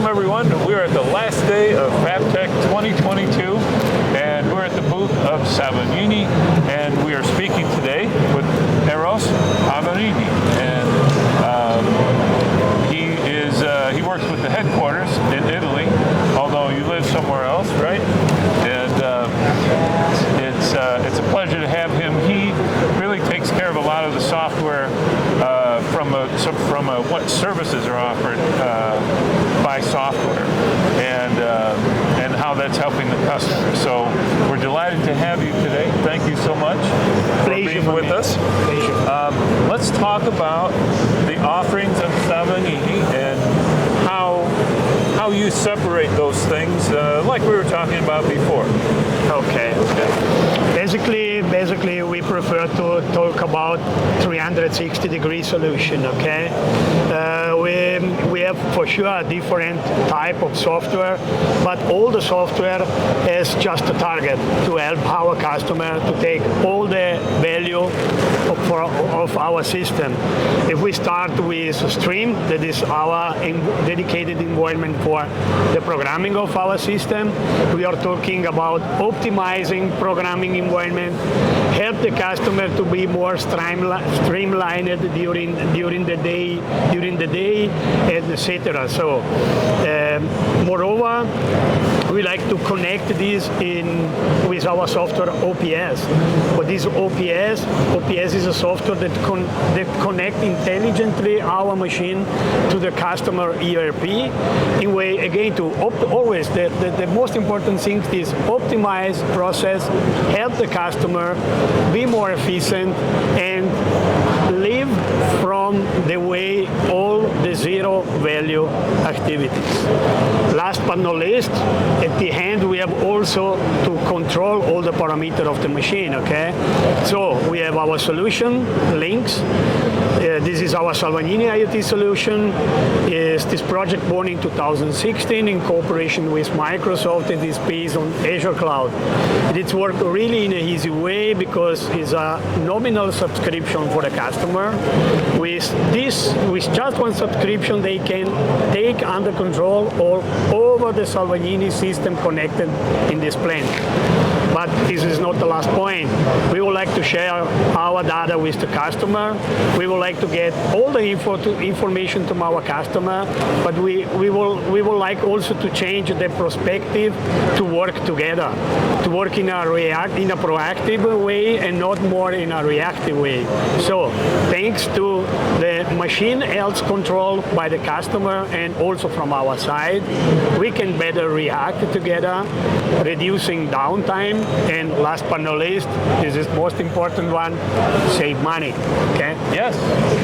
everyone. We're at the last day of Fabtech 2022, and we're at the booth of Salvagnini, and we are speaking today with Eros Pavarini. And he works with the headquarters in Italy, although you live somewhere else, right? And it's a pleasure to have him. He really takes care of a lot of the software from what services are offered by software, and how that's helping the customer. So we're delighted to have you today. Thank you so much for being with us. Let's talk about the offerings of Salvagnini and how you separate those things, like we were talking about before. Okay. Basically, we prefer to talk about 360-degree solution. Okay, we have for sure a different type of software, but all the software has just a target to help our customer to take all the value of our system. If we start with Stream, that is our dedicated environment for the programming of our system, we are talking about optimizing programming environment, help the customer to be more streamlined during the day, and etc. So, moreover, we like to connect this with our software OPS. But this OPS is a software that connect intelligently our machine to the customer ERP in way, again, to always, the most important thing is optimize process, help the customer be more efficient, and live from the way all the zero value activities. Last but not least, at the end, we have also to control all the parameters of the machine, okay? So we have our solution, Links. This is our Salvagnini IoT solution. This project born in 2016 in cooperation with Microsoft. It is based on Azure Cloud. It's worked really in an easy way because it's a nominal subscription for the customer. With just one subscription, they can take under control all over the Salvagnini system connected in this plant. But this is not the last point. We would like to share our data with the customer. We would like to get all the information from our customer, but we will like also to change the perspective to work together, to work in a proactive way and not more in a reactive way. So thanks to the machine health control by the customer and also from our side, we can better react together, reducing downtime, and last but not least, this is the most important one, save money. Okay? Yes.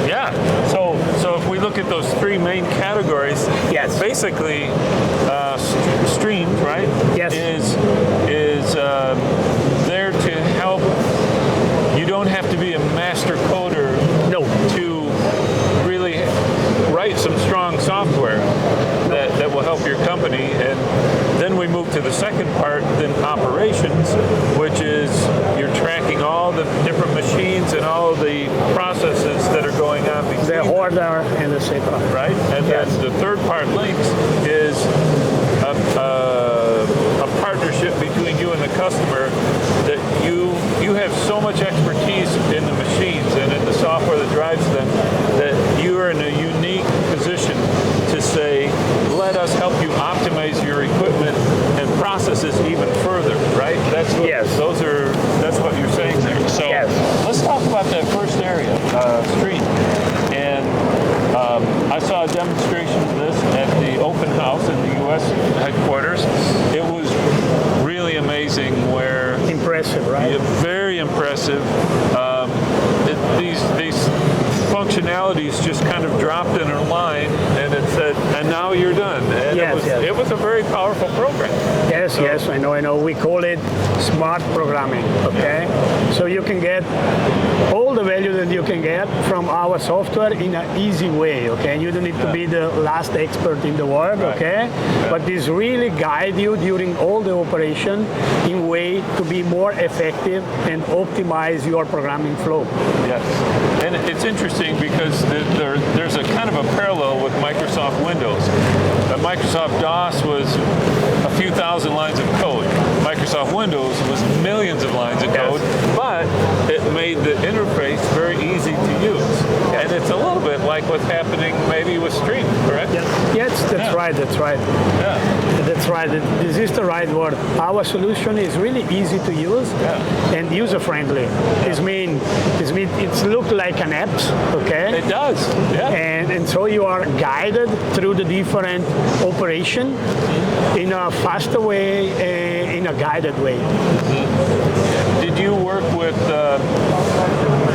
Yeah. So if we look at those three main categories, yes, basically, Stream, right? Yes. Is there to help. You don't have to be a master coder. No. To really write some strong software that will help your company. And then we move to the second part, then operations, which is you're tracking all the different machines and all the processes that are going on between the order and etc. Right? And yes, then the third part, Links, is a partnership between you and the customer, that you have so much expertise in the machines and in the software that drives them, that you are in a unique position to say, let us help you optimize your equipment and processes even further, right? That's what, yes, that's what you're saying there. So yes, let's talk about that first area, Stream. And I saw a demonstration of this at the open house in the U.S. headquarters. It was really amazing. Where impressive, right? Yeah, very impressive. These functionalities just kind of dropped in a line, and it said, "And now you're done." And yes, it was a very powerful program. Yes, so, yes, I know. We call it smart programming. Okay, so you can get all the value that you can get from our software in an easy way. Okay, you don't need to be the last expert in the world. Right. Okay, but this really guide you during all the operation in way to be more effective and optimize your programming flow. Yes, and it's interesting because there's a kind of a parallel with Microsoft Windows. Microsoft DOS was a few thousand lines of code. Microsoft Windows was millions of lines of code, but it made the interface very easy to use. And it's a little bit like what's happening maybe with streaming, correct? Yes, that's right. That's right. Yeah. That's right. This is the right word. Our solution is really easy to use and user-friendly. This means it looks like an app, okay? It does, yeah. And so you are guided through the different operation in a faster way, in a guided way. Did you work with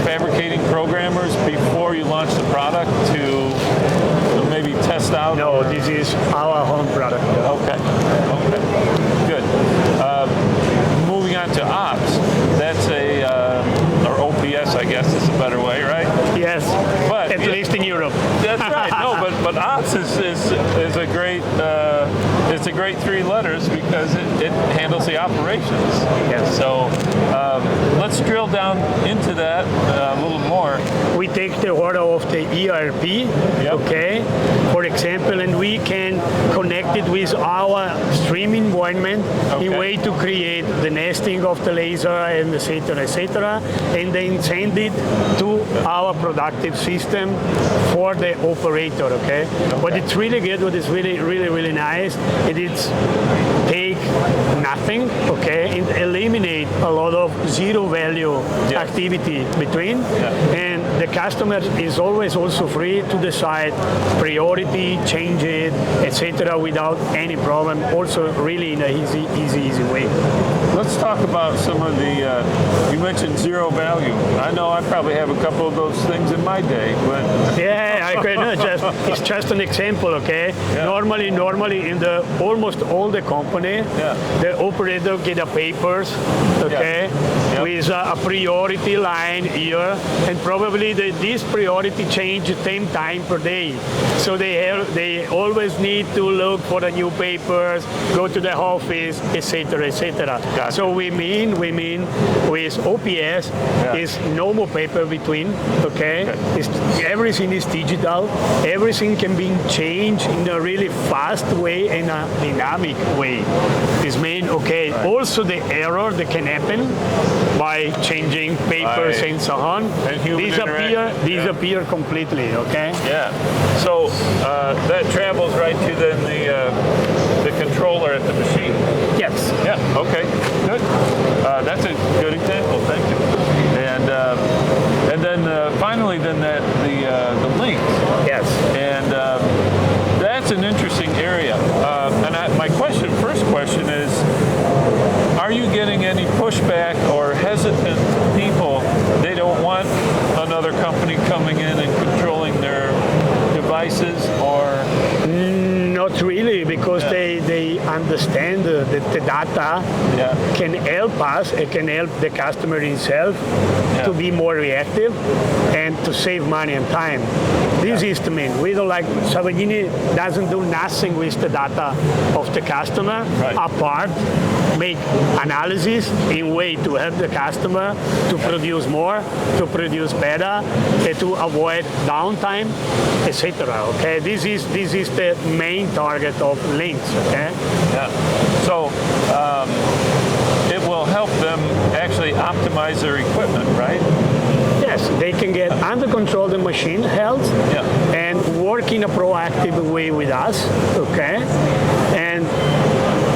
fabricating programmers before you launched the product to maybe test out? No, this is our home product. Okay, good. Moving on to ops, that's or OPS, I guess is a better way, right? Yes, but at least in Europe. That's right. No, but ops is a great it's a great three letters because it handles the operations. Yes. So let's drill down into that a little more. We take the order of the ERP, okay, for example, and we can connect it with our stream environment in way to create the nesting of the laser and etc., and then send it to our productive system for the operator, okay? What it's really good, what is really nice, it is take nothing, okay, and eliminate a lot of zero value activity between, and the customer is always also free to decide priority, change it, etc., without any problem, also really in an easy way. Let's talk about some of the, you mentioned zero value. I know I probably have a couple of those things in my day, but... Yeah, I could it's just an example, okay? Yeah. Normally in the almost all the company, the operator get a papers, okay, with a priority line here, and probably this priority change 10 times per day. So they always need to look for the new papers, go to the office, etc., etc. Gotcha. So we mean with OPS is no more paper between, okay? Everything is digital, everything can be changed in a really fast way and a dynamic way. This means, okay, also the error that can happen by changing papers and so on, and disappear completely, okay? Yeah, so that travels right to then the controller at the machine. Yes. Yeah, okay, good. That's a good example, thank you. And then finally then the link. Yes. And that's an interesting area. And my first question is, are you getting any pushback or hesitant people? They don't want another company coming in and controlling their devices, or? Not really, because they understand that the data can help us, it can help the customer himself to be more reactive and to save money and time. This is the main. We don't like, Salvagnini doesn't do nothing with the data of the customer apart, make analysis in way to help the customer to produce more, to produce better, to avoid downtime, etc. Okay, this is the main target of links. Okay. Yeah. So it will help them actually optimize their equipment, right? Yes, they can get under control the machine health and work in a proactive way with us. Okay, and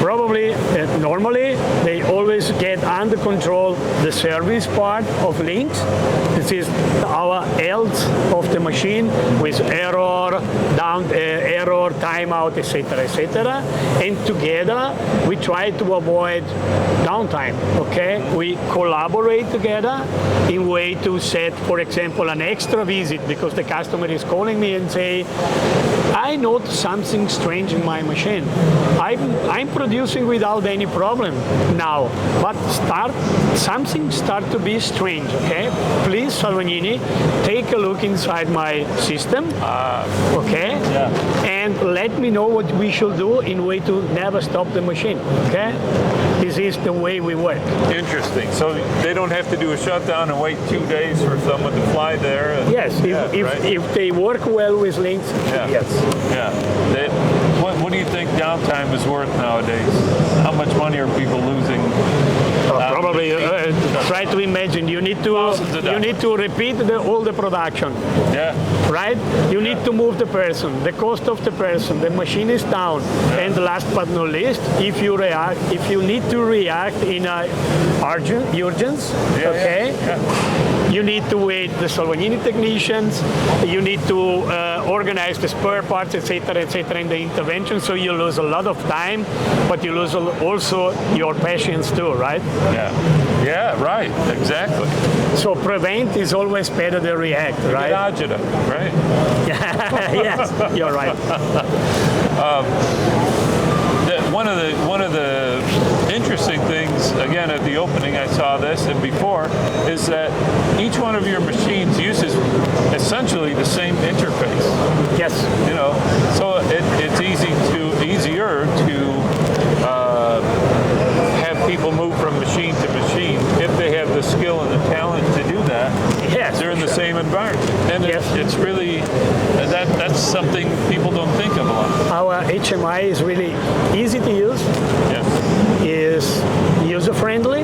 probably normally they always get under control the service part of links. This is our health of the machine with error, timeout, etc. And together we try to avoid downtime. Okay, we collaborate together in way to set, for example, an extra visit because the customer is calling me and say, I noticed something strange in my machine. I'm producing without any problem now, but something start to be strange. Okay, please, Salvagnini, take a look inside my system. Okay, and let me know what we should do in way to never stop the machine. Okay, this is the way we work. Interesting. So they don't have to do a shutdown and wait 2 days for someone to fly there. Yes, if they work well with links, yes. Yeah. What do you downtime is worth nowadays? How much money are people losing? Probably try to imagine you need to repeat all the production. Yeah. Right? You need to move the person, the cost of the person, the machine is down, and last but not least, if you need to react in a urgence, okay? You need to wait the Salvagnini technicians, you need to organize the spare parts, etc., in the intervention, so you lose a lot of time, but you lose also your patience too, right? Yeah, right, exactly. So prevent is always better than react, right? Agita, right? Yes, you're right. One of the interesting things, again, at the opening I saw this and before, is that each one of your machines uses essentially the same interface. Yes. You know, so it's easier to have people move from machine to machine if they have the skill and the talent to do that. Yes, they're in the same environment, and it's really that's something people don't think of a lot. Our HMI is really easy to use. Is user friendly,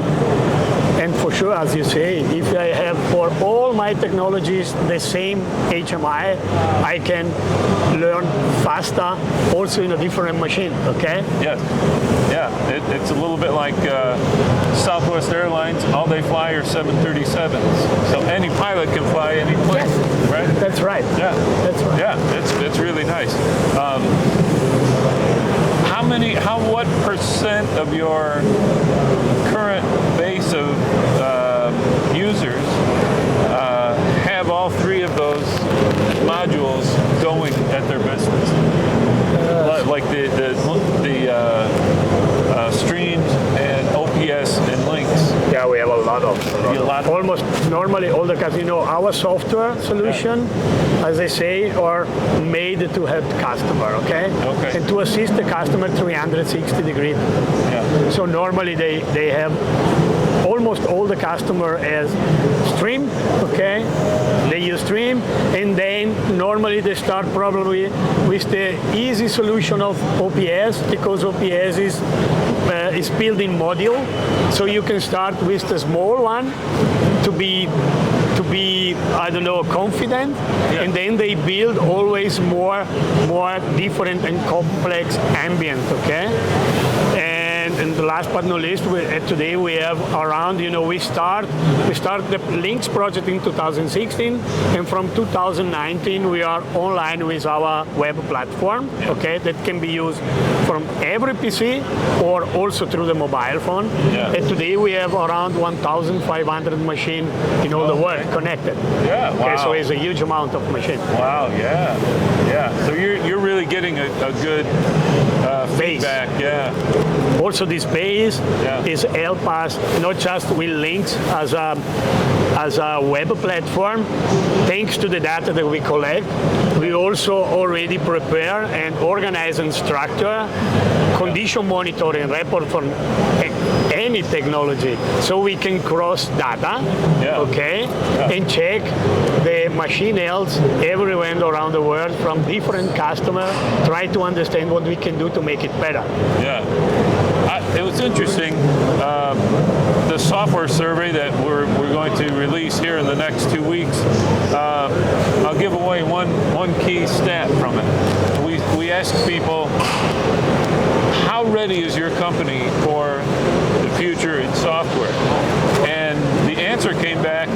and for sure, as you say, if I have for all my technologies the same HMI, I can learn faster, also in a different machine. Okay. Yes. Yeah. It's a little bit like Southwest Airlines. All they fly are 737s, so any pilot can fly any plane. Yes. Right. That's right. Yeah. That's right. Yeah. It's really nice. What percent of your current base of users have all three of those modules going at their business? Like the streams and OPS and links. Yeah, we have a lot of almost normally all the customers. Our software solution, as I say, are made to help the customer, okay? And to assist the customer 360 degrees. Yeah. So normally they have almost all the customer as stream, okay? They use stream, and then normally they start probably with the easy solution of OPS, because OPS is built-in module, so you can start with the small one to be I don't know, confident, and then they build always more different and complex ambient, okay? And the last but not least, today we have around, we start the Links project in 2016, and from 2019 we are online with our web platform, okay, that can be used from every PC or also through the mobile phone. And today we have around 1,500 machines in all the world connected. Yeah, wow. Okay, so it's a huge amount of machines. Wow, yeah. So you're really getting a good feedback, Also, this base is help us not just with Links as a web platform. Thanks to the data that we collect, we also already prepare and organize and structure condition monitoring report from any technology, so we can cross data, and check the machine health everywhere around the world from different customers. Try to understand what we can do to make it better. It was interesting. The software survey that we're going to release here in the next 2 weeks. I'll give away one key stat from it. We asked people, how ready is your company for the future in software? And the answer came back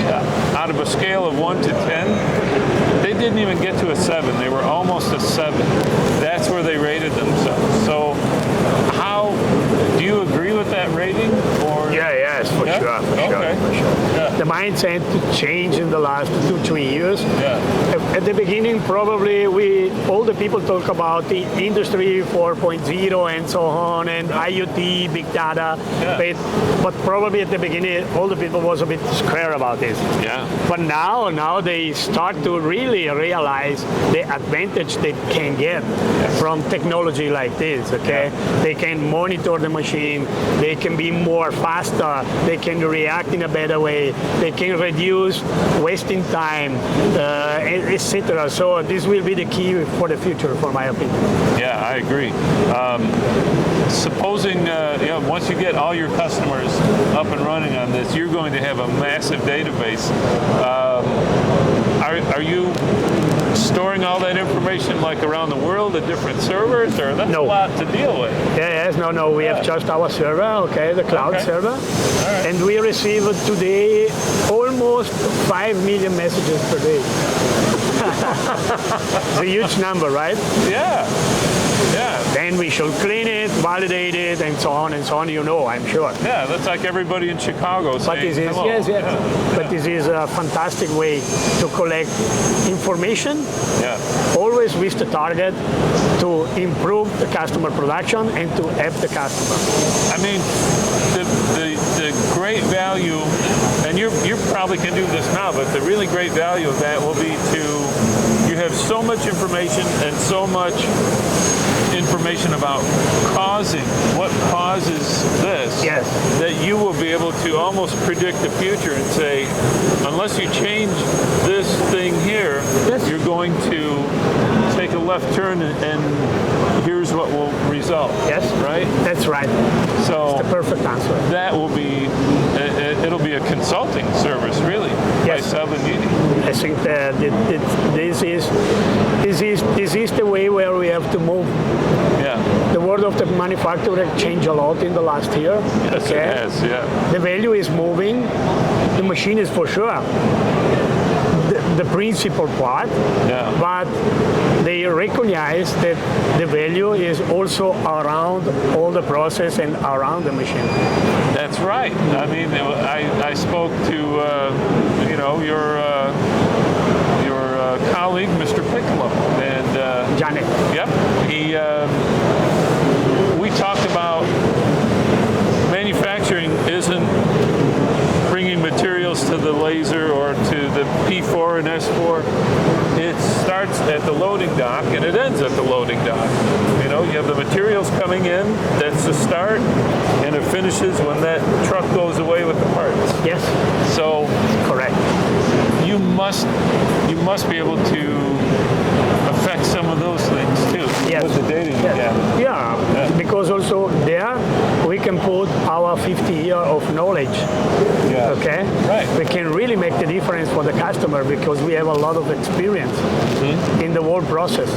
out of a scale of 1 to 10. They didn't even get to a 7. They were almost a 7. That's where they rated themselves. So do you agree with that rating? Or? Yes, for sure. The mindset to change in the last 2-3 years. At the beginning, probably all the people talk about the industry 4.0 and so on, and IoT, big data. But probably at the beginning, all the people was a bit scared about this. But now they start to really realize the advantage they can get from technology like this. Okay, they can monitor the machine. They can be more faster. They can can react in a better way. They can reduce wasting time, etc. So this will be the key for the future, for my opinion. Yeah, I agree. Supposing once you get all your customers up and running on this, you're going to have a massive database. Are you storing all that information like around the world at different servers, or that's a lot to deal with? Yes, no. We have just our server, okay, the cloud server, and we receive today almost 5 million messages per day. It's a huge number, right? Yeah. Then we should clean it, validate it, and so on and so on. I'm sure. Yeah, that's like everybody in Chicago saying But this is hello. yes. But this is a fantastic way to collect information. Yeah. Always with the target to improve the customer production and to help the customer. I mean, the great value, and you probably can do this now, but the really great value of that will be you have so much information and so much information about what causes this, Yes. that you will be able to almost predict the future and say, unless you change this thing here, Yes. you're going to take a left turn and here's what will result. Yes. Right? That's right. So The perfect answer. that will be, it'll be a consulting service, really, Yes. by Salvagnini. I think that this is the way where we have to move. Yeah. The world of the manufacturer changed a lot in the last year. Yes, it has, yeah. The value is moving. The machine is for sure the principal part, Yeah. but they recognize that the value is also around all the process and around the machine. That's right. I mean, I spoke to your colleague, Mr. Piccolo, and Janet. yep, we talked about manufacturing isn't bringing materials to the laser or to the P4 and S4. It starts at the loading dock and it ends at the loading dock. You have the materials coming in, that's the start, and it finishes when that truck goes away with the parts. Yes, So correct. you must be able to affect some of those things too. Yes. With the data you gather. Yeah, because also there we can put our 50 years of knowledge. Yeah. Okay. Right. We can really make the difference for the customer because we have a lot of experience in the whole process,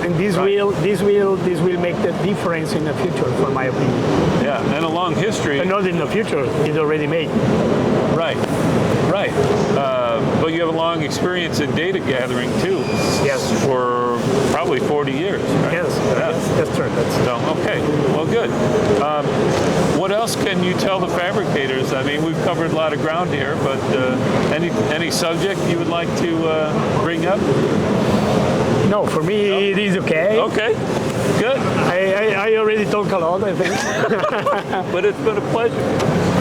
and this will make the difference in the future, for my opinion. Yeah, and a long history. And not in the future; it's already made. Right. But you have a long experience in data gathering too. Yes. For probably 40 years. Right? Yes, that's true. So, okay, well, good. What else can you tell the fabricators? I mean, we've covered a lot of ground here, but any subject you would like to bring up? No, for me it is okay. Okay, good. I already talked a lot, I think. But it's been a pleasure.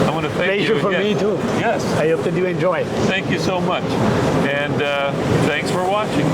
I want to thank you Pleasure for again. me too. Yes, I hope that you enjoy. thank you so much. And thanks for watching.